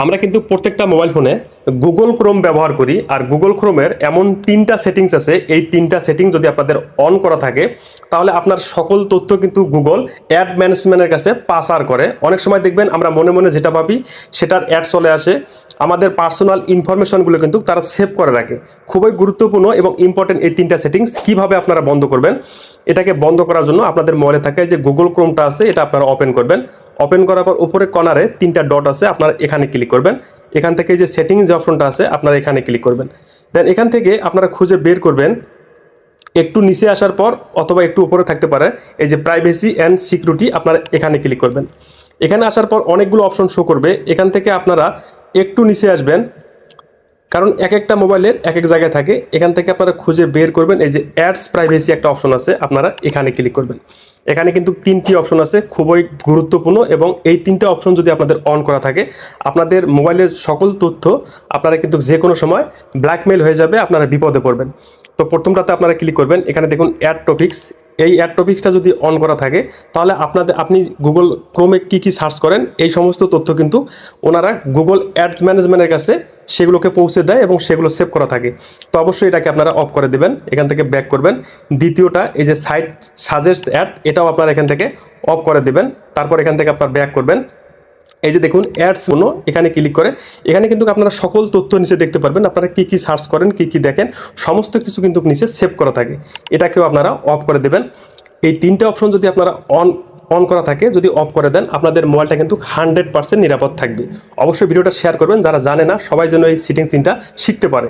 আমরা কিন্তু প্রত্যেকটা মোবাইল ফোনে গুগল ক্রোম ব্যবহার করি, আর গুগল ক্রোমের এমন তিনটা সেটিংস আছে। এই তিনটা সেটিং যদি আপনাদের অন করা থাকে তাহলে আপনার সকল তথ্য কিন্তু গুগল অ্যাড ম্যানেজমেন্টের কাছে পাসার করে। অনেক সময় দেখবেন আমরা মনে মনে যেটা ভাবি সেটার অ্যাড চলে আসে। আমাদের পার্সোনাল ইনফরমেশনগুলো কিন্তু তারা সেভ করে রাখে। খুবই গুরুত্বপূর্ণ এবং ইম্পর্টেন্ট এই তিনটা সেটিংস কিভাবে আপনারা বন্ধ করবেন। এটাকে বন্ধ করার জন্য আপনাদের মোবাইলে থাকে যে গুগল ক্রোমটা আছে, এটা আপনারা ওপেন করবেন। ওপেন করার পর উপরে কর্নারে তিনটা ডট আছে, আপনারা এখানে ক্লিক করবেন। এখান থেকে যে সেটিং যে অপশনটা আছে আপনারা এখানে ক্লিক করবেন। দেন এখান থেকে আপনারা খুঁজে বের করবেন, একটু নিচে আসার পর অথবা একটু উপরে থাকতে পারে এই যে প্রাইভেসি অ্যান্ড সিকিউরিটি, আপনারা এখানে ক্লিক করবেন। এখানে আসার পর অনেকগুলো অপশন শো করবে। এখান থেকে আপনারা একটু নিচে আসবেন, কারণ এক একটা মোবাইলের এক এক জায়গায় থাকে। এখান থেকে আপনারা খুঁজে বের করবেন এই যে অ্যাডস প্রাইভেসি একটা অপশন আছে, আপনারা এখানে ক্লিক করবেন। এখানে কিন্তু তিনটি অপশন আছে, খুবই গুরুত্বপূর্ণ, এবং এই তিনটে অপশন যদি আপনাদের অন করা থাকে আপনাদের মোবাইলের সকল তথ্য আপনারা কিন্তু যে কোনো সময় ব্ল্যাকমেল হয়ে যাবে, আপনারা বিপদে পড়বেন। তো প্রথমটাতে আপনারা ক্লিক করবেন, এখানে দেখুন অ্যাড টপিক্স। এই অ্যাড টপিক্সটা যদি অন করা থাকে তাহলে আপনি গুগল ক্রোমে কি সার্চ করেন এই সমস্ত তথ্য কিন্তু ওনারা গুগল অ্যাডস ম্যানেজমেন্টের কাছে সেগুলোকে পৌঁছে দেয় এবং সেগুলো সেভ করা থাকে। তো অবশ্যই এটাকে আপনারা অফ করে দেবেন, এখান থেকে ব্যাক করবেন। দ্বিতীয়টা এই যে সাইট সাজেস্ট অ্যাড, এটাও আপনারা এখান থেকে অফ করে দেবেন। তারপর এখান থেকে আপনারা ব্যাক করবেন। এই যে দেখুন অ্যাডস কোনো, এখানে ক্লিক করে এখানে কিন্তু আপনারা সকল তথ্য নিচে দেখতে পারবেন। আপনারা কি সার্চ করেন, কি দেখেন, সমস্ত কিছু কিন্তু নিচে সেভ করা থাকে। এটাকেও আপনারা অফ করে দেবেন। এই তিনটে অপশন যদি আপনারা অন করা থাকে, যদি অফ করে দেন আপনাদের মোবাইলটা কিন্তু 100% নিরাপদ থাকবে। অবশ্যই ভিডিওটা শেয়ার করবেন, যারা জানে না সবাই যেন এই সেটিংস তিনটা শিখতে পারে।